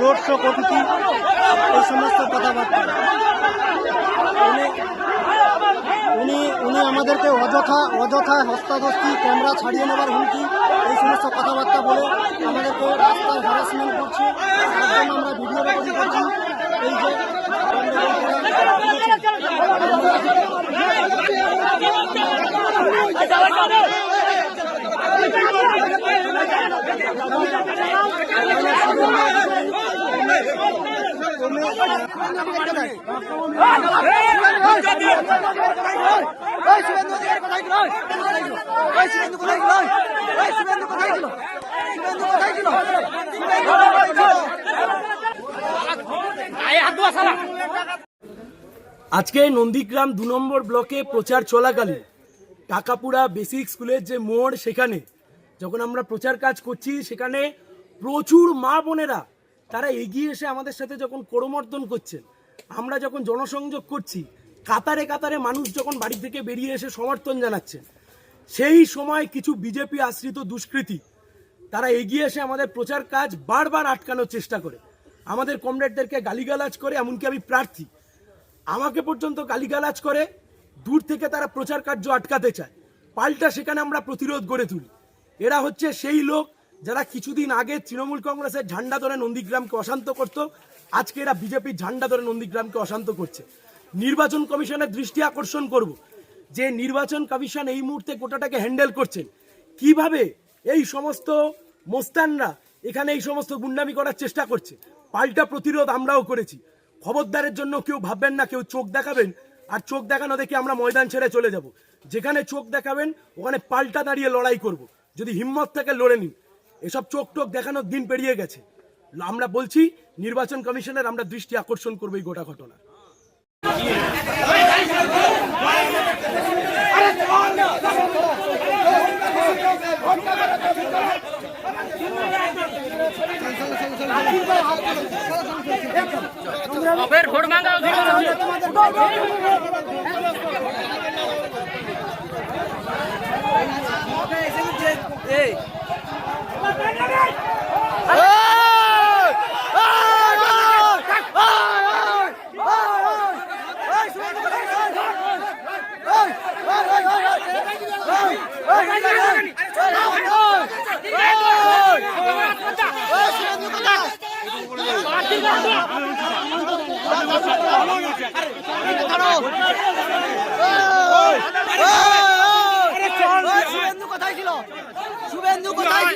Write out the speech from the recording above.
Road show committee এই সমস্ত কথাবার্তা উনি আমাদেরকে অযথা হস্তাধস্তি ক্যামেরা ছাড়িয়ে নেবার হুমকি এই সমস্ত কথাবার্তা বলে আমাদেরকে রাস্তায় হ্যারাসমেন্ট করছে। তার জন্য আমরা ভিডিও রেকর্ডিং করছি। এই যে আজকে নন্দীগ্রাম 2 নম্বর ব্লকে প্রচার চলাকালীন টাকাপুরা বেসিক স্কুলের যে মোড়, সেখানে যখন আমরা প্রচার কাজ করছি, সেখানে প্রচুর মা বোনেরা তারা এগিয়ে এসে আমাদের সাথে যখন করমর্দন করছেন, আমরা যখন জনসংযোগ করছি, কাতারে কাতারে মানুষ যখন বাড়ি থেকে বেরিয়ে এসে সমর্থন জানাচ্ছেন, সেই সময় কিছু বিজেপি আশ্রিত দুষ্কৃতী তারা এগিয়ে এসে আমাদের প্রচার কাজ বারবার আটকানোর চেষ্টা করে, আমাদের কমরেডদেরকে গালিগালাজ করে। এমনকি আমি প্রার্থী, আমাকে পর্যন্ত গালিগালাজ করে, দূর থেকে তারা প্রচার কার্য আটকাতে চায়। পাল্টা সেখানে আমরা প্রতিরোধ গড়ে তুলি। এরা হচ্ছে সেই লোক যারা কিছুদিন আগে তৃণমূল কংগ্রেসের ঝান্ডা ধরে নন্দীগ্রামকে অশান্ত করত, আজকে এরা বিজেপির ঝান্ডা ধরে নন্দীগ্রামকে অশান্ত করছে। নির্বাচন কমিশনের দৃষ্টি আকর্ষণ করব যে নির্বাচন কমিশন এই মুহূর্তে গোটাটাকে হ্যান্ডেল করছেন, কিভাবে এই সমস্ত মোস্তানরা এখানে এই সমস্ত গুন্ডামি করার চেষ্টা করছে। পাল্টা প্রতিরোধ আমরাও করেছি। খবরদারের জন্য কেউ ভাববেন না কেউ চোখ দেখাবেন আর চোখ দেখানো দেখে আমরা ময়দান ছেড়ে চলে যাব। যেখানে চোখ দেখাবেন ওখানে পাল্টা দাঁড়িয়ে লড়াই করব। যদি হিম্মত থেকে লড়ে নিন। এসব চোখ টোক দেখানোর দিন পেরিয়ে গেছে। আমরা বলছি নির্বাচন কমিশনের আমরা দৃষ্টি আকর্ষণ করবো এই গোটা ঘটনা। ভোট মাঙ্গা শুভেন্দু কোথায় ছিল? শুভেন্দু কোথায়?